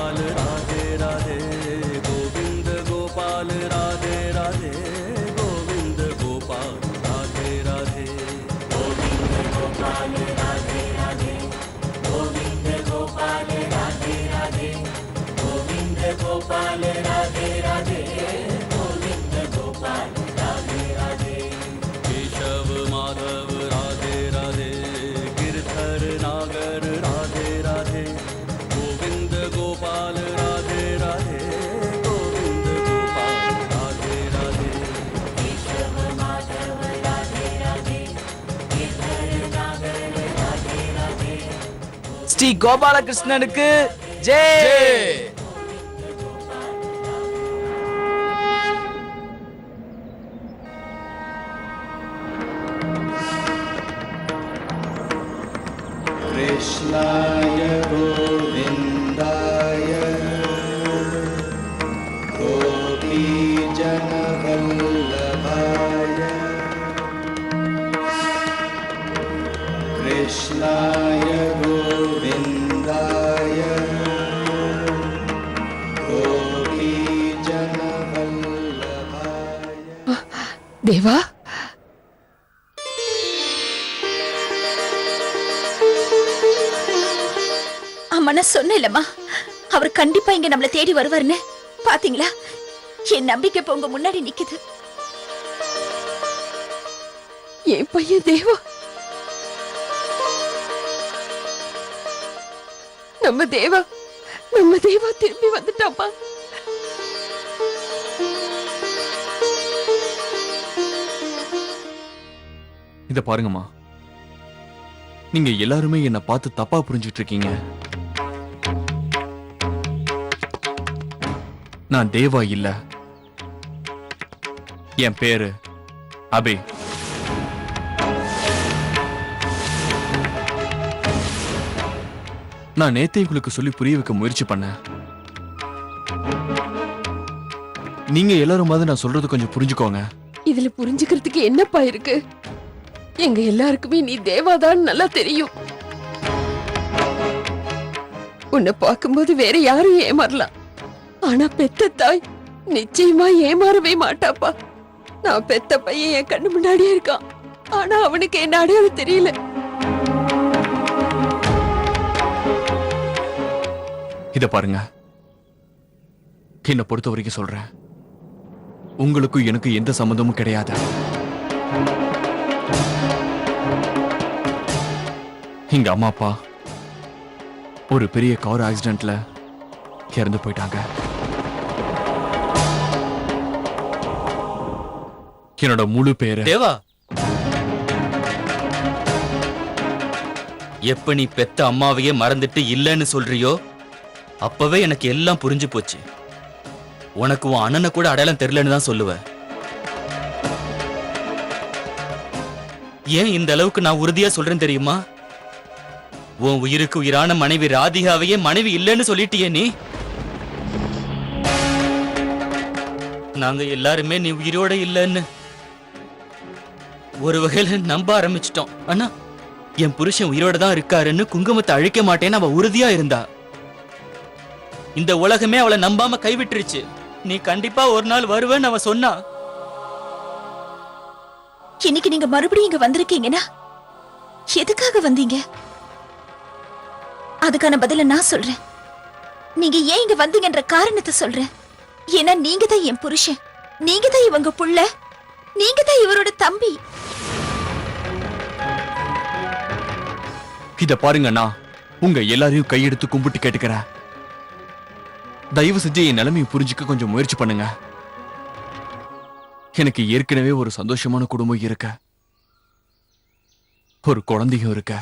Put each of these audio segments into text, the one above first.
गोपाल राधे राधे, गोविंद गोपाल राधे राधे, गोविंद गोपाल राधे राधे, गोविंद गोपाल राधे राधे, गोविंद गोपाल राधे राधे, गोविंद गोपाल राधे राधे, गोविंद गोपाल राधे राधे, केशव माधव राधे राधे, गिरधर नागर राधे राधे, गोविंद गोपाल राधे राधे, गोविंद गोपाल राधे राधे, केशव माधव राधे राधे, गिरधर नागर राधे राधे, ஸ்ரீ கோபாலகிருஷ்ணனுக்கு ஜெய். कृष्णाय गोविन्दाय गोपीजनवल्लभाय कृष्णाय गोविन्दाय गोपीजनवल्लभाय தேவா, அம்மா நான் சொன்னேன்லம்மா, அவர் கண்டிப்பா இங்க நம்மள தேடி வருவாருன்னு. பாத்தீங்களா, என் நம்பிக்கை இப்ப உங்க முன்னாடி நிக்குது. என் பையன் தேவா, நம்ம தேவா திரும்பி வந்துட்டாப்பா. இத பாருங்கம்மா, நீங்க எல்லாருமே என்ன பார்த்து தப்பா புரிஞ்சிட்டு இருக்கீங்க. நான் தேவா இல்ல, என் பேரு அபே. நான் நேத்தே உங்களுக்கு சொல்லி புரிய வைக்க முயற்சி பண்ணேன். நீங்க எல்லாரும் மாதிரி நான் சொல்றது கொஞ்சம் புரிஞ்சுக்கோங்க. இதுல புரிஞ்சுக்கிறதுக்கு என்னப்பா இருக்கு? எங்க எல்லாருக்குமே நீ தேவாதான் நல்லா தெரியும். உன்னை பார்க்கும்போது வேற யாரும் ஏமாறலாம், ஆனா பெத்த தாய் நிச்சயமா ஏமாறவே மாட்டாப்பா. நான் பெத்த பையன் என் கண்ணு முன்னாடியே இருக்கான், ஆனா அவனுக்கு என்ன அடையாளம் தெரியல. இத பாருங்க, என்ன பொறுத்த வரைக்கும் சொல்றேன், உங்களுக்கும் எனக்கு எந்த சம்பந்தமும் கிடையாது. எங்க அம்மா அப்பா ஒரு பெரிய கார் ஆக்சிடென்ட்ல இறந்து போயிட்டாங்க. என்னோட முழு பேரு தேவா. எப்ப நீ பெத்த அம்மாவையே மறந்துட்டு இல்லன்னு சொல்றியோ அப்பவே எனக்கு எல்லாம் புரிஞ்சு போச்சு. உனக்கு உன் அண்ணனை கூட அடையாளம் தெரியலன்னு தான் சொல்லுவ. ஏன் இந்த அளவுக்கு நான் உறுதியா சொல்றேன் தெரியுமா? உன் உயிருக்கு உயிரான மனைவி ராதிகாவையே மனைவி இல்லைன்னு சொல்லிட்டியே நீ. நாங்க எல்லாருமே நீ உயிரோட இல்லைன்னு ஒரு வகையில நம்ப ஆரம்பிச்சிட்டோம். ஆனா என் புருஷன் உயிரோட தான் இருக்காருன்னு குங்குமத்தை அழிக்க மாட்டேன்னு அவ உறுதியா இருந்தா. இந்த உலகமே அவளை நம்பாம கைவிட்டுருச்சு. நீ கண்டிப்பா ஒரு நாள் வருவேன்னு அவ சொன்னா. இன்னைக்கு நீங்க மறுபடியும் இங்க வந்திருக்கீங்கன்னா எதுக்காக வந்தீங்க? அதுக்கான பதில நான் சொல்றேன். நீங்க ஏன் இங்க வந்தீங்கன்ற காரணத்தை சொல்றேன். ஏன்னா நீங்க தான் என் புருஷன், நீங்க தான் இவங்க புள்ள, நீங்க தான் இவரோட தம்பி. இத பாருங்க, நான் உங்க எல்லாரையும் கையெடுத்து கும்பிட்டு கேட்டுக்கிறேன். தயவு செஞ்சு என் நிலைமையை புரிஞ்சுக்க கொஞ்சம் முயற்சி பண்ணுங்க. எனக்கு ஏற்கனவே ஒரு சந்தோஷமான குடும்பம் இருக்க, ஒரு குழந்தையும் இருக்க.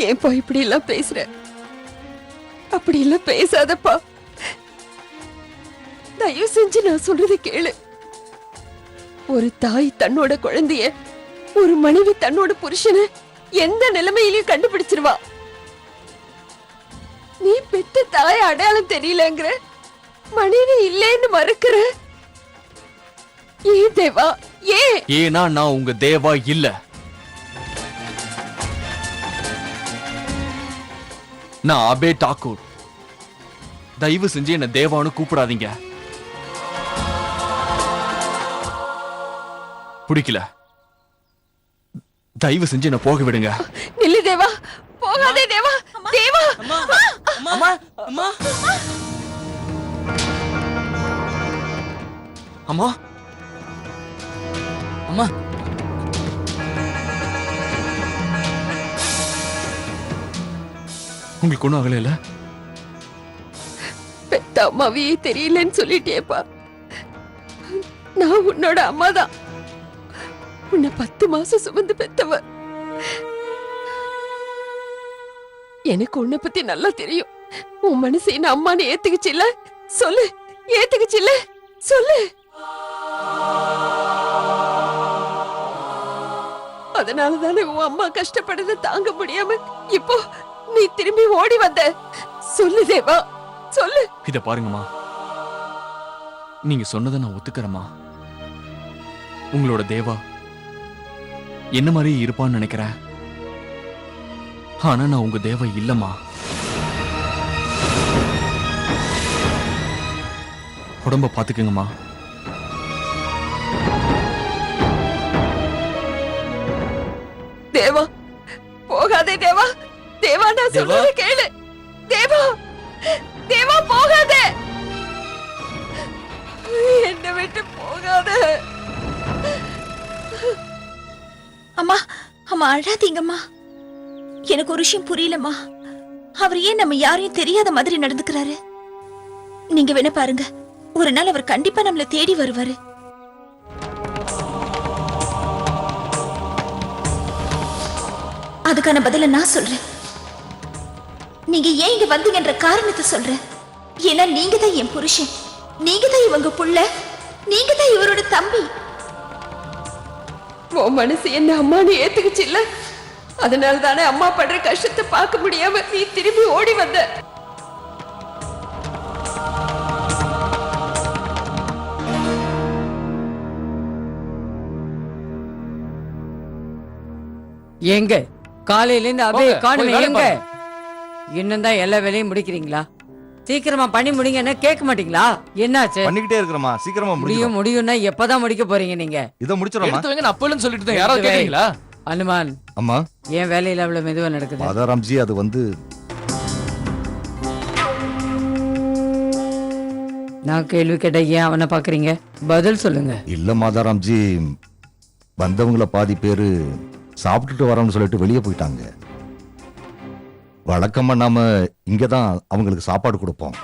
ஏன்பா இப்படி எல்லாம் பேசுற? அப்படி எல்லாம் பேசாதப்பா. தயவு செஞ்சு நான் சொல்றதை கேளு. ஒரு தாய் தன்னோட குழந்தைய, ஒரு மனைவி தன்னோட புருஷனை எந்த நிலைமையிலையும் கண்டுபிடிச்சிருவா. நீ பெத்த தாய் அடையாளம் தெரியலங்கிற, மனைவி இல்லைன்னு மறுக்கிற. ஏன் தேவா ஏன்? ஏன்னா நான் உங்க தேவா இல்ல. நான் அபே டாக்கூர். தயவு செஞ்சு என்ன தேவான்னு கூப்பிடாதீங்க. பிடிக்கல. தயவு செஞ்சு என்ன போக விடுங்க. நில்லு தேவா, போகாதே தேவா. தேவா, அம்மா அம்மா அம்மா அம்மா, அம்மா உங்களுக்கு ஒண்ணும் ஆகல இல்ல? பெத்த அம்மாவையே தெரியலன்னு சொல்லிட்டேப்பா. நான் உன்னோட அம்மாதான். உன்னை 10 மாசம் சுமந்து பெத்தவ. எனக்கு உன்னை பத்தி நல்லா தெரியும். உன் மனசு என்ன அம்மான்னு ஏத்துக்குச்சுல்ல? சொல்லு, ஏத்துக்குச்சுல்ல? சொல்லு. அதனாலதானே உன் அம்மா கஷ்டப்படுறத தாங்க முடியாம இப்போ நீ திரும்பி ஓடி வந்த. சொல்லு தேவா, சொல்லு. இத பாருங்கம்மா, நீங்க சொன்னதை நான் ஒத்துக்கிறேம்மா. உங்களோட தேவா என்ன மாதிரி இருப்பான்னு நினைக்கிறேன். ஆனா நான் உங்க தேவா இல்லம்மா. உடம்ப பாத்துக்கங்கம்மா. தேவா, போகாதே தேவா. தேவா, நான் சொல்றத கேளு. தேவா, தேவா, போகாதே. என்னை விட்டு போகாதே. அம்மா அம்மா அழாதீங்கம்மா. எனக்கு ஒரு விஷயம் புரியலம்மா. அவர் ஏன் நம்ம யாரையும் தெரியாத மாதிரி நடந்துக்கிறாரு? நீங்க வேணா பாருங்க, ஒரு நாள் அவர் கண்டிப்பா நம்மள தேடி வருவாரு. அதுக்கான பதில நான் சொல்றேன். நீங்க ஏன் இங்க வந்தீங்கன்ற காரணத்தை சொல்றேன். ஏன்னா நீங்க தான் என் புருஷன், நீங்க தான் இவங்க புள்ள, நீங்க தான் இவரோட தம்பி. உன் மனசு என்ன அம்மான்னு ஏத்துக்குச்சு இல்ல? அதனால தானே அம்மா படுற கஷ்டத்தை பார்க்க முடியாம நீ திரும்பி ஓடி வந்த. எங்க காலையில இருந்து அப்படியே போங்க, காணுமே. போய் வேலைய எங்க இன்னும் தான் எல்லா வேலையும் முடிக்கிறீங்களா? சீக்கிரமா பண்ணி முடிங்கன்னு கேட்க மாட்டீங்களா? என்னாச்சு? பண்ணிக்கிட்டே இருக்கிறோமா, சீக்கிரமா முடியும் முடியும்னா எப்பதான் முடிக்க போறீங்க நீங்க? இத முடிச்சிரோமா? எடுத்து வைங்க, நான் அப்போன்னு சொல்லிட்டு இருந்தேன். யாராவது கேக்குறீங்களா? அனுமான், அம்மா, ஏன் வேலையில அவ்வளவு மெதுவா நடக்குது? மாதாராம்ஜி, அது வந்து நான் கேள்வி கேட்ட ஏன் அவனை பாக்குறீங்க? பதில் சொல்லுங்க. இல்ல மாதாராம்ஜி, வந்தவங்கள பாதி பேரு சாப்பிட்டுட்டு வரோம்னு சொல்லிட்டு வெளியே போயிட்டாங்க. வழக்கமா நாம இங்கதான் அவங்களுக்கு சாப்பாடு கொடுப்போம்.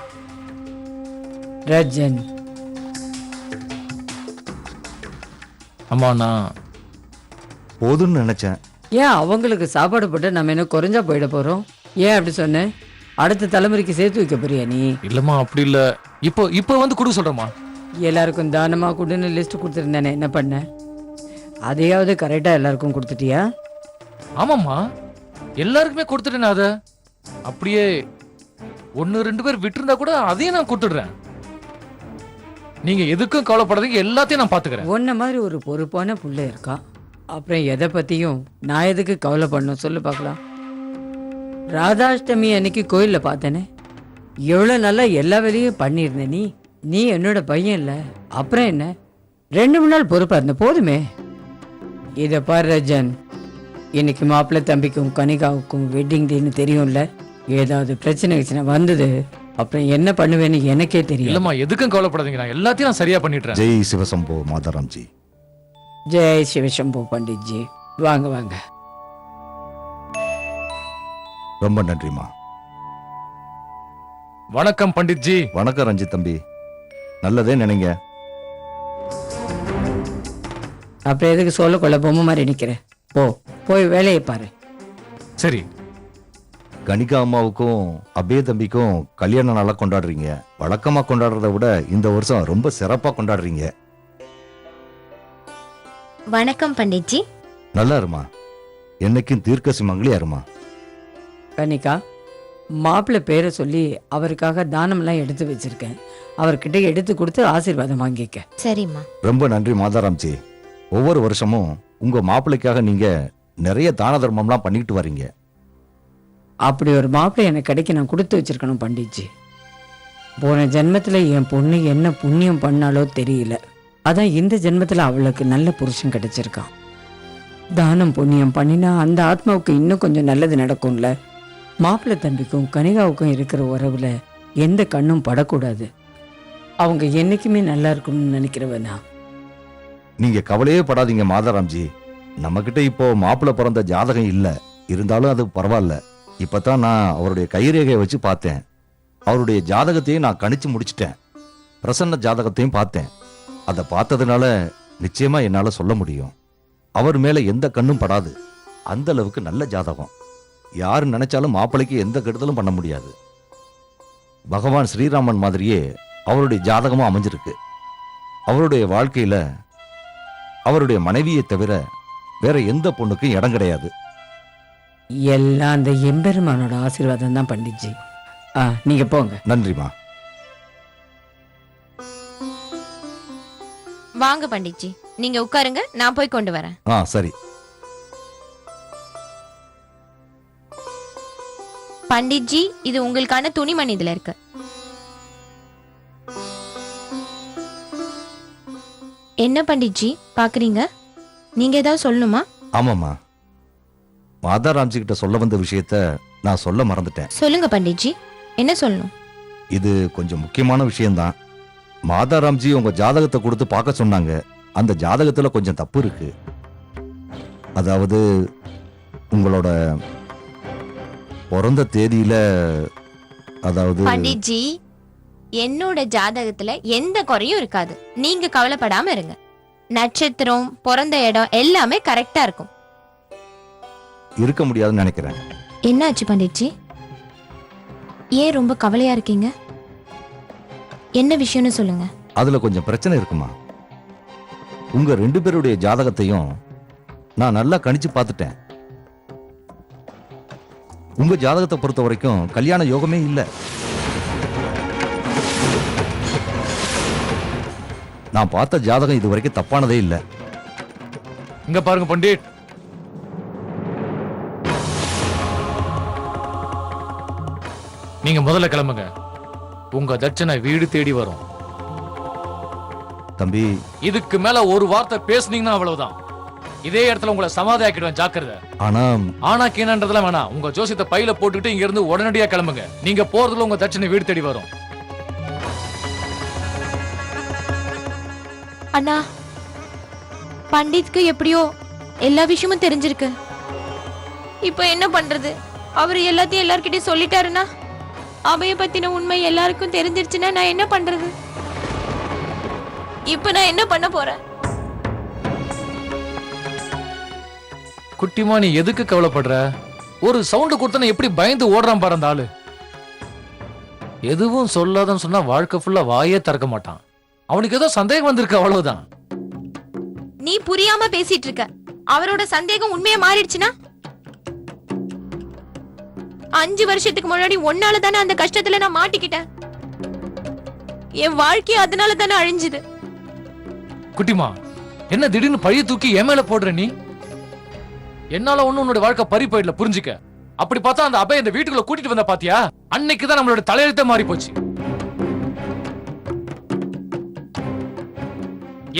ரஜன், அம்மா நான் போதும்னு நினைச்சேன். ஏன் அவங்களுக்கு சாப்பாடு போட்டு நம்ம என்ன குறைஞ்சா போயிட போறோம்? ஏன் அப்படி சொன்ன? அடுத்த தலைமுறைக்கு சேர்த்து வைக்க போறியா நீ? இல்லம்மா, அப்படி இல்ல. இப்போ வந்து கொடுக்க சொல்றேம்மா. எல்லாருக்கும் தானமா கொடுன்னு லிஸ்ட் கொடுத்துருந்தானே, என்ன பண்ண? அதையாவது கரெக்டா எல்லாருக்கும் கொடுத்துட்டியா? ஆமாம்மா, எல்லாருக்குமே கொடுத்துட்டேன். அத அப்படியே 1-2 பேர் விட்டுருந்தா கூட அதையும் நான் கொடுத்துடுறேன். நீங்க எதுக்கும் கவலைப்படாதீங்க, எல்லாத்தையும் நான் பாத்துக்கிறேன். உன்ன மாதிரி ஒரு பொறுப்பான புள்ள இருக்கா, அப்புறம் எதை பத்தியும் நான் எதுக்கு கவலை பண்ணணும் சொல்லு பார்க்கலாம். ராதாஷ்டமி அன்னைக்கு கோயில்ல பார்த்தேனே, எவ்வளவு நல்லா எல்லா வேலையும் பண்ணியிருந்த நீ என்னோட பையன் இல்ல, அப்புறம் என்ன? 2 நாள் பொறுப்பா இருந்த போதுமே. இத பாரு ரஜன், இன்னைக்கு மாப்பிள்ளை தம்பிக்கும் கனிகாவுக்கும் வெட்டிங் டேன்னு தெரியும்ல. ஏதாவது பிரச்சனை வந்தது அப்புறம் என்ன பண்ணுவேன்னு எனக்கே தெரியும். இல்லம்மா, எதுக்கும் கவலைப்படாதீங்க, நான் எல்லாத்தையும் நான் சரியா பண்ணிடுறேன். ஜெய் சிவசம்போ மாதாராம்ஜி. ஜெய் சிவசம்பு பண்டிட்ஜி. வாங்க வாங்க. ரொம்ப நன்றிமா. வணக்கம் பண்டிட்ஜி. வணக்கம் ரஞ்சித் தம்பி. நல்லதே நினைங்க. அப்புறம் எதுக்கு சொல்ல கொள்ள பொம்மை மாதிரி நிக்கிறேன்? போய் வேலையை பாரு. சரி. கனிகா அம்மாவுக்கும் அபே தம்பிக்கும் கல்யாண நாளா கொண்டாடுறீங்க. வழக்கமா கொண்டாடுறத விட இந்த வருஷம் ரொம்ப சிறப்பா கொண்டாடுறீங்க. வணக்கம் பண்டிட்ஜி. நல்லா இருமா. என்னைக்கும் தீர்க்க சுமங்கலியா இருமா. கனிகா, மாப்பிள்ளை பேரை சொல்லி அவருக்காக தானம்லாம் எடுத்து வச்சிருக்கேன். அவர்கிட்ட எடுத்து கொடுத்து ஆசீர்வாதம் வாங்கிக்க. சரிம்மா. ரொம்ப நன்றி மாதாராம்ஜி. ஒவ்வொரு வருஷமும் உங்க மாப்பிள்ளைக்காக நீங்க நிறைய தான தர்மம்லாம் பண்ணிட்டு வர்றீங்க. அப்படி ஒரு மாப்பிள்ளை எனக்கு கிடைக்க நான் கொடுத்து வச்சிருக்கணும் பண்டிட்ஜி. போன ஜென்மத்தில் என் பொண்ணு என்ன புண்ணியம் பண்ணாலோ தெரியல, அதான் இந்த ஜென்மத்தில் அவளுக்கு நல்ல புருஷன் கிடைச்சிருக்கான். தானம் புண்ணியம் பண்ணினா அந்த ஆத்மாவுக்கு இன்னும் கொஞ்சம் நல்லது நடக்கும்ல. மாப்பிள்ளை தம்பிக்கும் கனிகாவுக்கும் இருக்கிற உறவுல எந்த கண்ணும் படக்கூடாது. அவங்க என்னைக்குமே நல்லா இருக்கணும்னு நினைக்கிறவனா. நீங்க கவலையே படாதீங்க மாதாராம்ஜி. நம்ம கிட்ட இப்போ மாப்பிள்ளை பிறந்த ஜாதகம் இல்ல, இருந்தாலும் அது பரவாயில்ல. இப்பதான் நான் அவருடைய கைரேகையை வச்சு பார்த்தேன். அவருடைய ஜாதகத்தையும் நான் கணிச்சு முடிச்சிட்டேன். பிரசன்ன ஜாதகத்தையும் பார்த்தேன். அதை பார்த்ததுனால நிச்சயமா என்னால சொல்ல முடியும், அவர் மேல எந்த கண்ணும் படாது. அந்த அளவுக்கு நல்ல ஜாதகம். யாரு நினைச்சாலும் மாப்பிள்ளைக்கு எந்த கெடுதலும் பண்ண முடியாது. பகவான் ஸ்ரீராமன் மாதிரியே அவருடைய ஜாதகமும் அமைஞ்சிருக்கு. அவருடைய வாழ்க்கையில அவருடைய மனைவியை தவிர வேற எந்த பொண்ணுக்கும் இடம் கிடையாது. எல்லாம் அந்த எம்பெருமானோட ஆசீர்வாதம் தான் பண்டிட்ஜி. நீங்க போங்க. நன்றிமா. வாங்க பண்டிட்ஜி, நீங்க உட்காருங்க, நான் போய் கொண்டு வரேன். சரி. பண்டிட்ஜி, இது உங்களுக்கான துணிமணி இதுல இருக்கு. என்ன பண்டிட்ஜி பாக்குறீங்க? நீங்க ஏதாவது சொல்லணுமா? ஆமாமா, மாதாராம்ஜி கிட்ட சொல்ல வந்த விஷயத்த நான் சொல்ல மறந்துட்டேன். சொல்லுங்க பண்டிட்ஜி, என்ன சொல்லணும்? இது கொஞ்சம் முக்கியமான விஷயம்தான். மாதாராம்ஜி உங்க ஜாதகத்தை கொடுத்து பார்க்க சொன்னாங்க. அந்த ஜாதகத்துல கொஞ்சம் தப்பு இருக்கு. அதாவது உங்களோட பிறந்த தேதியில, அதாவது பண்டிட்ஜி, என்னோட ஜாதகத்துல எந்த குறையும் இருக்காது. நீங்க கவலைப்படாம இருங்க. நட்சத்திரம், பிறந்த இடம் எல்லாமே கரெக்டா இருக்கும். இருக்க முடியாதுன்னு நினைக்கிறேன். என்னாச்சு பண்டிட்ஜி? ஏன் ரொம்ப கவலையா இருக்கீங்க? என்ன விஷயம்னு சொல்லுங்க. அதுல கொஞ்சம் பிரச்சனை இருக்குமா. உங்க 2 பேருடைய ஜாதகத்தையும் நான் நல்லா கணிச்சு பார்த்துட்டேன். உங்க ஜாதகத்தை பொறுத்த வரைக்கும் கல்யாண யோகமே இல்ல. நான் பார்த்த ஜாதகம் இது வரைக்கும் தப்பானதே இல்ல. இங்க பாருங்க பண்டிட், நீங்க முதல்ல கிளம்புங்க. உங்க தட்சணை வீடு தேடி வரும். தம்பி, இதுக்கு மேல ஒரு வார்த்தை பேசுனீங்கன்னா அவ்வளவுதான். இதே இடத்துல உங்களை சமாதி ஆக்கிடுவேன், ஜாக்கிரதை. ஆனா கீனன்றதுலாம் வேணாம். உங்க ஜோசியத்தை பையில போட்டுக்கிட்டு இங்க இருந்து உடனடியா கிளம்புங்க. நீங்க போறதுல உங்க தட்சணை வீடு தேடி வரும். அண்ணா, பண்டிட்க்கு எப்படியோ எல்லா விஷயமும் தெரிஞ்சிருக்கு. இப்போ என்ன பண்றது? அவர் எல்லாத்தையும் எல்லார்கிட்டயும் சொல்லிட்டாருன்னா, அபய பத்தின உண்மை எல்லாருக்கும் தெரிஞ்சிருச்சுன்னா நான் என்ன பண்றது? இப்ப நான் என்ன பண்ண போறேன்? குட்டிமா, நீ எதுக்கு கவலைப்படுற? ஒரு சவுண்ட் கொடுத்தன எப்படி பயந்து ஓடுறான் பாரு அந்த ஆளு. எதுவும் சொல்லாதன்னு சொன்னா வாழ்க்கை ஃபுல்லா வாயே திறக்க மாட்டான். அவனுக்கு ஏதோ சந்தேகம் வந்திருக்கு, அவ்வளவுதான். நீ புரியாம பேசிட்டு இருக்க. அவரோட சந்தேகம் உண்மையா மாறிடுச்சுன்னா? 5 வருஷத்துக்கு முன்னாடி ஒன்னால தானே அந்த கஷ்டத்துல நான் மாட்டிக்கிட்டேன். என் வாழ்க்கை அதனால தானே அழிஞ்சுது. குட்டிமா, என்ன திடீர்னு பழைய தூக்கி என் மேல போடுற நீ? என்னால ஒண்ணு உன்னோட வாழ்க்கை பறி போயிடல, புரிஞ்சுக்க. அப்படி பார்த்தா அந்த அபய இந்த வீட்டுக்குள்ள கூட்டிட்டு வந்த பாத்தியா, அன்னைக்குதான் நம்மளோட தலையெழுத்தே மாறி போச்சு.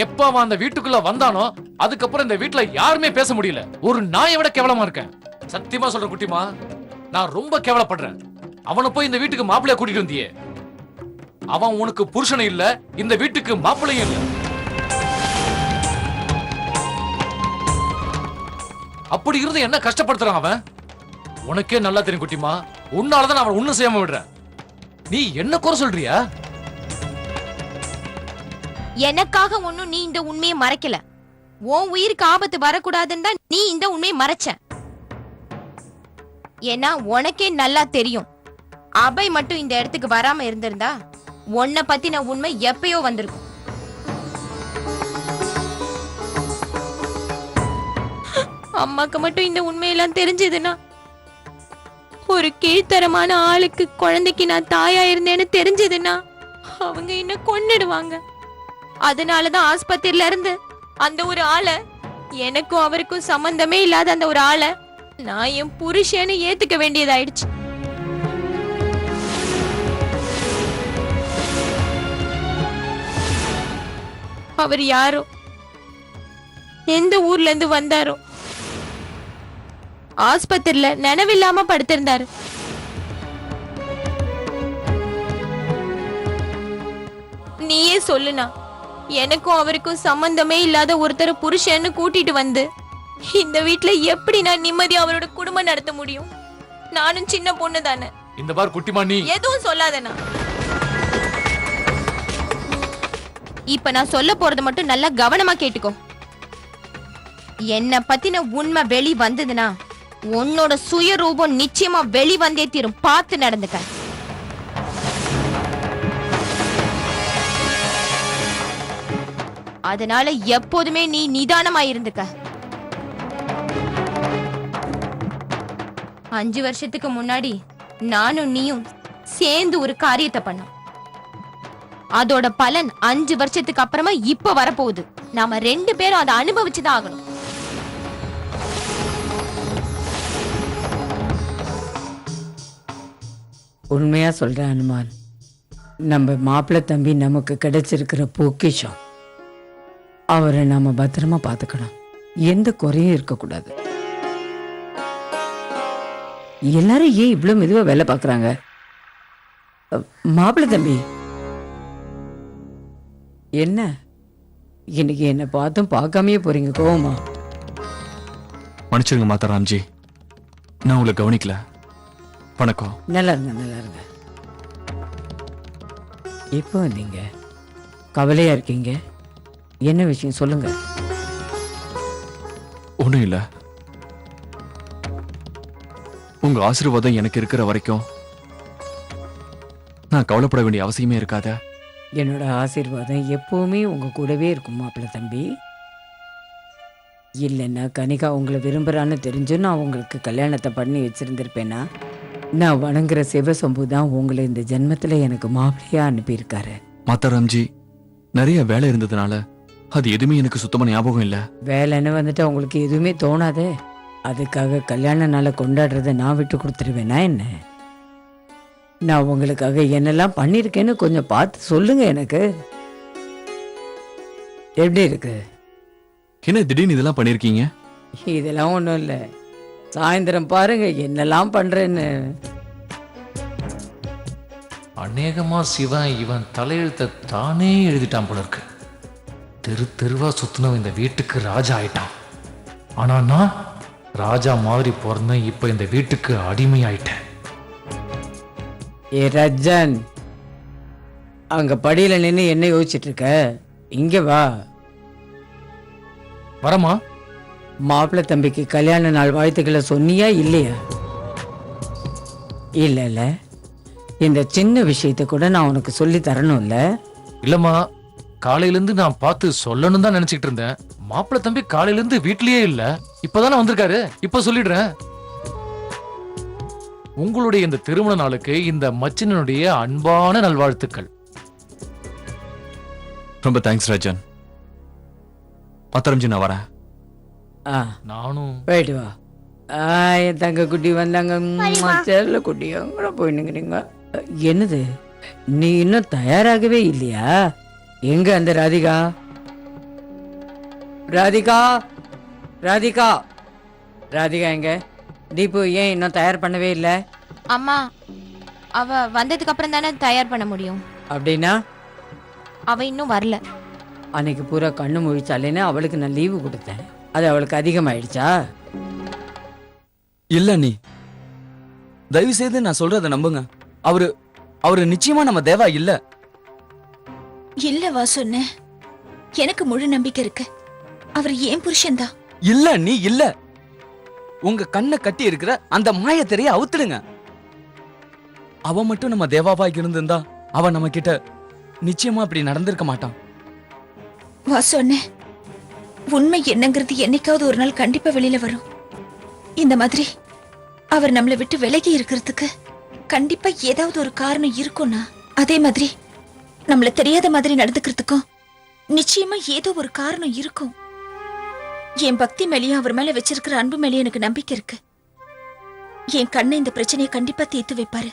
எப்ப அவன் அந்த வீட்டுக்குள்ள வந்தானோ அதுக்கப்புறம் இந்த வீட்டுல யாருமே பேச முடியல. ஒரு நாயை விட கேவலமா இருக்கேன். சத்தியமா சொல்ற குட்டிமா, நான் ரொம்ப கேவலப்படுறேன். அவனை போய் இந்த வீட்டுக்கு மாப்பிள்ளைய கூட்டிட்டு வந்தியே, அவன் உனக்கு புருஷனும் இல்ல, இந்த வீட்டுக்கு மாப்பிள்ளையும் இல்ல. அப்படி இருந்து என்ன கஷ்டப்படுத்துறான் அவன்? உனக்கே நல்லா தெரியும் குட்டிமா. உன்னாலதான் அவன் ஒண்ணும் செய்யாம விடுறேன். நீ என்ன குறை சொல்றியா? எனக்காக ஒண்ணும் நீ இந்த உண்மையை மறைக்கல. உன் உயிருக்கு ஆபத்து வரக்கூடாதுன்னு தான் நீ இந்த உண்மையை மறைச்ச. ஏன்னா உனக்கே நல்லா தெரியும், அபய் மட்டும் இந்த இடத்துக்கு வராம இருந்திருந்தா உன்னை பத்தின உண்மை எப்பயோ வந்திருக்கும். அம்மாக்கு மட்டும் இந்த உண்மையெல்லாம் தெரிஞ்சதுன்னா, ஒரு கீழ்த்தரமான ஆளுக்கு குழந்தைக்கு நான் தாயா இருந்தேன்னு தெரிஞ்சதுன்னா அவங்க என்ன கொன்னுடுவாங்க. அதனாலதான் ஆஸ்பத்திரியில இருந்து அந்த ஒரு ஆளை, எனக்கும் அவருக்கும் சம்பந்தமே இல்லாத அந்த ஒரு ஆளை நான் என் புருஷன்னு ஏத்துக்க வேண்டியதாயிடுச்சு. அவர் யாரோ, எந்த ஊர்ல இருந்து வந்தாரோ, ஆஸ்பத்திரியில நினைவில்லாம படுத்திருந்தாரு. நீயே சொல்லுனா, எனக்கும் அவருக்கும் சம்பந்தமே இல்லாத ஒருத்தர் புருஷன்னு கூட்டிட்டு வந்து இந்த வீட்ல எப்படி நான் நிம்மதியா அவரோட குடும்பம் நடத்த முடியும்? நானும் சின்ன பொண்ணு தானே. இந்த பார் குட்டிமா, நீ எதுவும் சொல்லாதனா. இப்ப நான் சொல்ல போறது மட்டும் நல்லா கவனமா கேட்டுக்கோ. என்ன பத்தின உண்மை வெளி வந்ததுன்னா உன்னோட சுயரூபம் நிச்சயமா வெளி வந்தே தீரும். பார்த்து நடந்துக்க. அதனால எப்போதுமே நீ நிதானமா இருந்துக்க. 5 வருஷத்துக்கு முன்னாடி நானும் நீயும் சேர்ந்து ஒரு காரியத்தை பண்ணோம். அதோட பலன் 5 வருஷத்துக்கு அப்புறமா இப்ப வரப்போகுது. நாம 2 பேரும் அதை அனுபவிச்சுதான் ஆகணும். உண்மையா சொல்றேன் அனுமான், நம்ம மாப்பிள்ளை தம்பி நமக்கு கிடைச்சிருக்கிற பொக்கிஷம். அவரை நாம பத்திரமா பார்த்துக்கணும். எந்த குறையும் இருக்கக்கூடாது. எல்லாரும் ஏன் இவ்வளவு மெதுவா வேலை பார்க்கறாங்க? மாப்பிள்ளை தம்பி, என்ன இன்னைக்கு என்ன பார்த்தும் பார்க்காமயே போறீங்க? கோவமா? மன்னிச்சிருங்க மாதாராம்ஜி, நான் உங்களை கவனிக்கல. வணக்கம். நல்லா இருங்க, நல்லா இருங்க. இப்போ நீங்க கவலையா இருக்கீங்க, என்ன விஷயம் சொல்லுங்க. ஒண்ணும் இல்ல, உங்க ஆசீர்வாதம் எனக்கு இருக்கிற வரைக்கும் நான் கவலைப்பட வேண்டிய அவசியமே இருக்காத. என்னோட ஆசீர்வாதம் எப்பவுமே உங்க கூடவே இருக்கும் மாப்பிள்ளை தம்பி. இல்லைன்னா கனிகா உங்களை விரும்புறான்னு தெரிஞ்சு நான் உங்களுக்கு கல்யாணத்தை பண்ணி வச்சிருந்திருப்பேனா? நான் வணங்குற சிவசம்பு தான் உங்களை இந்த ஜென்மத்துல எனக்கு மாப்பிள்ளையா அனுப்பியிருக்காரு. மாதாராம்ஜி, நிறைய வேலை இருந்ததுனால அது எதுவுமே எனக்கு சுத்தமா ஞாபகம் இல்ல. வேலைன்னு வந்துட்டு உங்களுக்கு எதுவுமே தோணாதே. அதுக்காக கல்யாண நாளை கொண்டாடுறத நான் விட்டு கொடுத்துருவேனா என்ன? நான் உங்களுக்காக என்னெல்லாம் பண்ணியிருக்கேன்னு கொஞ்சம் பார்த்து சொல்லுங்க எனக்கு. எப்படி இருக்கு? என்ன திடீர்னு இதெல்லாம் பண்ணிருக்கீங்க? இதெல்லாம் ஒன்றும் இல்லை, சாயந்தரம் பாருங்க என்னெல்லாம் பண்றேன்னு. அநேகமா சிவன் இவன் தலையெழுத்தை தானே எழுதிட்டான் போல இருக்கு. தெரு தெருவா சுத்தினவன் இந்த வீட்டுக்கு ராஜா ஆயிட்டான். ஆனா நான் ராஜா மாதிரி பிறந்தேன், இப்ப இந்த வீட்டுக்கு அடிமை ஆயிட்டேன். ஏ ரஜன், அங்க படியில நின்று என்ன யோசிச்சுட்டு இருக்க? இங்க வா. வரமா? மாப்பிள்ளை தம்பிக்கு கல்யாண நாள் வாழ்த்துக்களை சொன்னியா இல்லையா? இல்ல, இந்த சின்ன விஷயத்தை கூட நான் உனக்கு சொல்லி தரணும்ல. இல்லம்மா, காலையில இருந்து நான் பார்த்து சொல்லணும் தான் நினைச்சிட்டு இருந்தேன். மாப்பிள்ளை தம்பி காலையில இருந்து வீட்லயே இல்ல, இப்பதானே வந்திருக்காரு. இப்ப சொல்லிடுறேன். உங்களுடைய இந்த திருமண நாளுக்கு இந்த மச்சினனுடைய அன்பான நல்வாழ்த்துக்கள். ரொம்ப தேங்க்ஸ் ராஜன். மாதாராம்ஜி, நான் வரேன். நானும் போயிட்டு வா. என் தங்க குட்டி வந்தாங்க, செல்ல குட்டி எங்கட போயினுங்கிறீங்க. என்னது, நீ இன்னும் தயாராகவே இல்லையா? எங்க அந்த ராதிகா? ராதிகா, ராதிகா, ராதிகா எங்க? தீபு ஏன் இன்னும் தயார் பண்ணவே இல்லை? அம்மா, அவ வந்ததுக்கு அப்புறம் தானே தயார் பண்ண முடியும். அப்படின்னா அவ இன்னும் வரல. அன்னைக்கு பூரா கண்ணு முழிச்சாலேன்னு அவளுக்கு நான் லீவு கொடுத்தேன். அது அவளுக்கு அதிகமாயிடுச்சா? இல்ல நீ தயவு செய்து நான் சொல்றத நம்புங்க. அவரு நிச்சயமா நம்ம தேவா இல்ல. இல்லவா சொன்னேன், எனக்கு முழு நம்பிக்கை இருக்கு. அவர் ஏன் புருஷன்தான். இல்ல நீ இல்ல. உங்க கண்ணை கட்டி இருக்கிற அந்த மாயத்திரைய அவுத்துடுங்க. அவ மட்டும் நம்ம தேவாவா இருந்திருந்தா அவ நம்ம கிட்ட நிச்சயமா அப்படி நடந்திருக்க மாட்டான். வா சொன்னேன், உண்மை என்னங்கிறது என்னைக்காவது ஒரு நாள் கண்டிப்பா வெளியில வரும். இந்த மாதிரி அவர் நம்மளை விட்டு விலகி இருக்கிறதுக்கு கண்டிப்பா ஏதாவது ஒரு காரணம் இருக்கும்னா, அதே மாதிரி நம்மள தெரியாத மாதிரி நடந்துக்கிறதுக்கும் நிச்சயமா ஏதோ ஒரு காரணம் இருக்கும். என் பக்தி மேலேயும் அவர் மேல வச்சிருக்கிற அன்பு மேலேயும் எனக்கு நம்பிக்கை இருக்கு. என் கண்ணை இந்த பிரச்சனையை கண்டிப்பா தீர்த்து வைப்பாரு.